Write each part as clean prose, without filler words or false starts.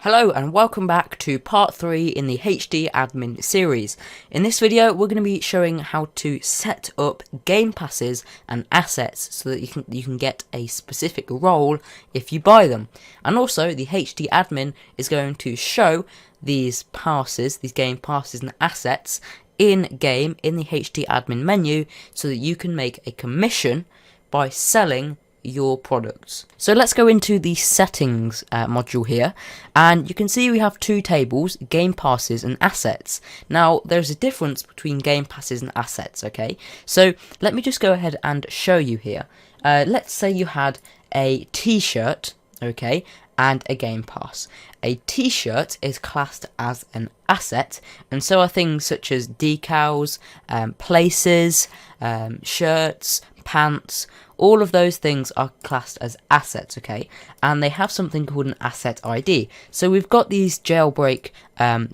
Hello and welcome back to part 3 in the HD admin series. In this video we're going to be showing how to set up game passes and assets so that you can get a specific role if you buy them. And also the HD admin is going to show these passes, these game passes and assets in game in the HD admin menu so that you can make a commission by selling your products. So let's go into the settings module here, and you can see we have two tables, game passes and assets. Now there's a difference between game passes and assets, okay? So let me just go ahead and show you here. Let's say you had a t-shirt, okay, and a game pass. A t-shirt is classed as an asset, and so are things such as decals, places, shirts, pants. All of those things are classed as assets, okay, and they have something called an asset ID. So we've got these jailbreak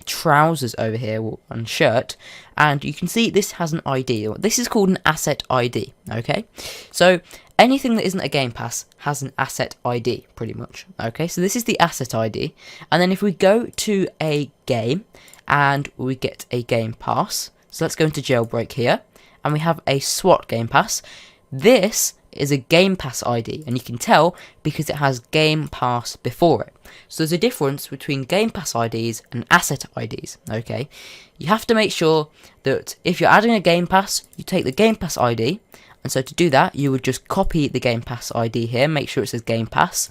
trousers over here on shirt, and you can see this has an ID. This is called an asset ID, okay? So anything that isn't a game pass has an asset ID, pretty much, okay? So this is the asset ID, and then if we go to a game and we get a game pass, so let's go into jailbreak here, and we have a SWAT game pass. This is a game pass ID, and you can tell because it has game pass before it. So there's a difference between game pass IDs and asset IDs, okay? You have to make sure that if you're adding a game pass, you take the game pass ID, and so to do that you would just copy the game pass ID here, make sure it says game pass,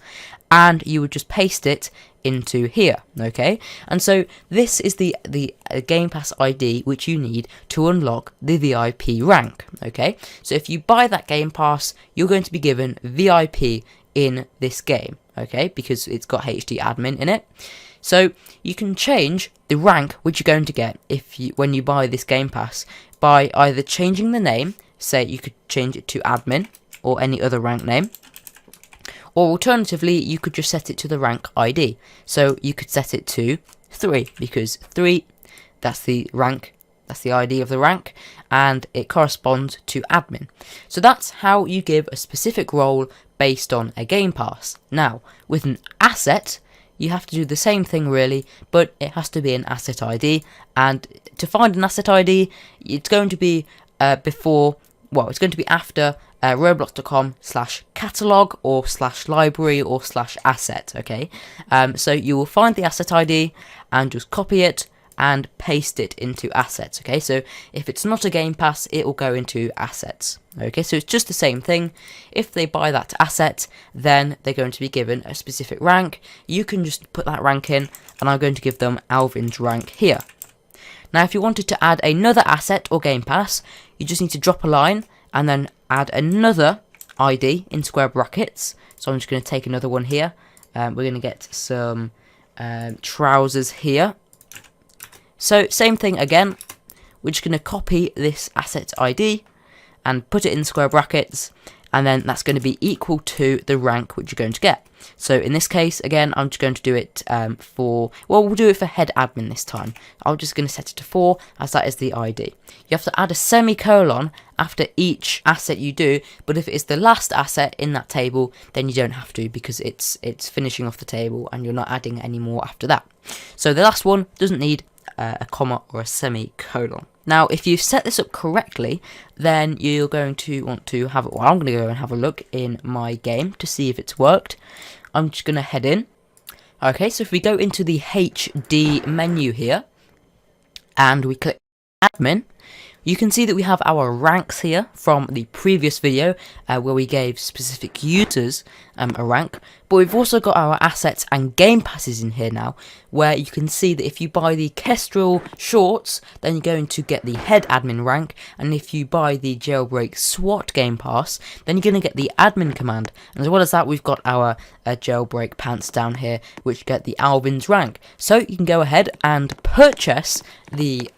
and you would just paste it into here, okay? And so this is the game pass ID which you need to unlock the VIP rank, okay? So if you buy that game pass, you're going to be given VIP in this game, okay, because it's got HD admin in it. So you can change the rank which you're going to get when you buy this game pass by either changing the name. Say you could change it to admin or any other rank name, or alternatively you could just set it to the rank ID. So you could set it to 3, because 3, that's the rank, that's the ID of the rank, and it corresponds to admin. So that's how you give a specific role based on a game pass. Now with an asset you have to do the same thing really, but it has to be an asset ID, and to find an asset ID it's going to be it's going to be after roblox.com/catalog or /library or /asset, okay? So you will find the asset ID and just copy it and paste it into assets, okay? So if it's not a game pass, it will go into assets, okay? So it's just the same thing. If they buy that asset, then they're going to be given a specific rank. You can just put that rank in, and I'm going to give them Alvin's rank here. Now if you wanted to add another asset or game pass, you just need to drop a line and then add another ID in square brackets. So I'm just going to take another one here. We're going to get some trousers here. So same thing again, we're just going to copy this asset ID and put it in square brackets, and then that's going to be equal to the rank which you're going to get. So in this case, again, I'm just going to do it we'll do it for head admin this time. I'm just going to set it to 4, as that is the ID. You have to add a semicolon after each asset you do, but if it is the last asset in that table, then you don't have to, because it's finishing off the table and you're not adding any more after that. So the last one doesn't need a comma or a semicolon. Now if you set this up correctly, then you're going to want to have it. Well, I'm going to go and have a look in my game to see if it's worked. I'm just going to head in. Okay, so if we go into the HD menu here and we click admin, you can see that we have our ranks here from the previous video where we gave specific users a rank, but we've also got our assets and game passes in here now, where you can see that if you buy the Kestrel shorts, then you're going to get the head admin rank, and if you buy the jailbreak SWAT game pass, then you're going to get the admin command. And as well as that, we've got our jailbreak pants down here, which get the Alvin's rank. So you can go ahead and purchase the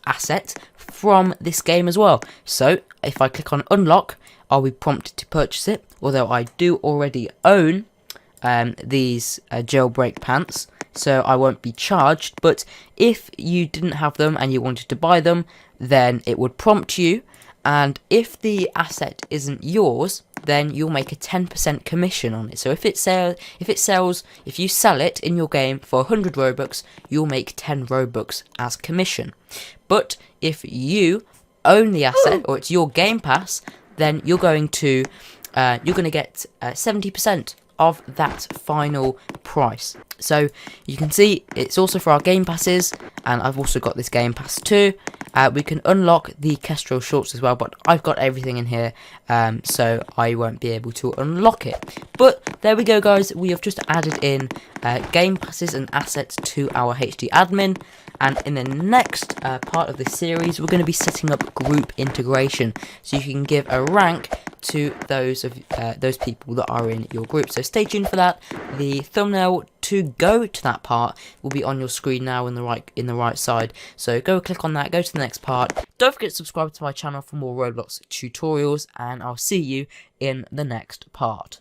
asset from this game as well. So if I click on unlock, I'll be prompted to purchase it, although I do already own these jailbreak pants, so I won't be charged. But if you didn't have them and you wanted to buy them, then it would prompt you, And if the asset isn't yours, then you'll make a 10% commission on it. So if you sell it in your game for 100 Robux, you'll make 10 Robux as commission. But if you own the asset, or it's your Game Pass, then you're going to get 70% of that final price. So you can see it's also for our Game Passes, and I've also got this Game Pass too. We can unlock the Kestrel shorts as well, but I've got everything in here, so I won't be able to unlock it. But there we go, guys. We have just added in Game Passes and assets to our HD admin. And in the next part of this series, we're going to be setting up group integration, so you can give a rank to those people that are in your group. So stay tuned for that. The thumbnail to go to that part will be on your screen now in the right side. So go click on that, go to the next part. Don't forget to subscribe to my channel for more Roblox tutorials, and I'll see you in the next part.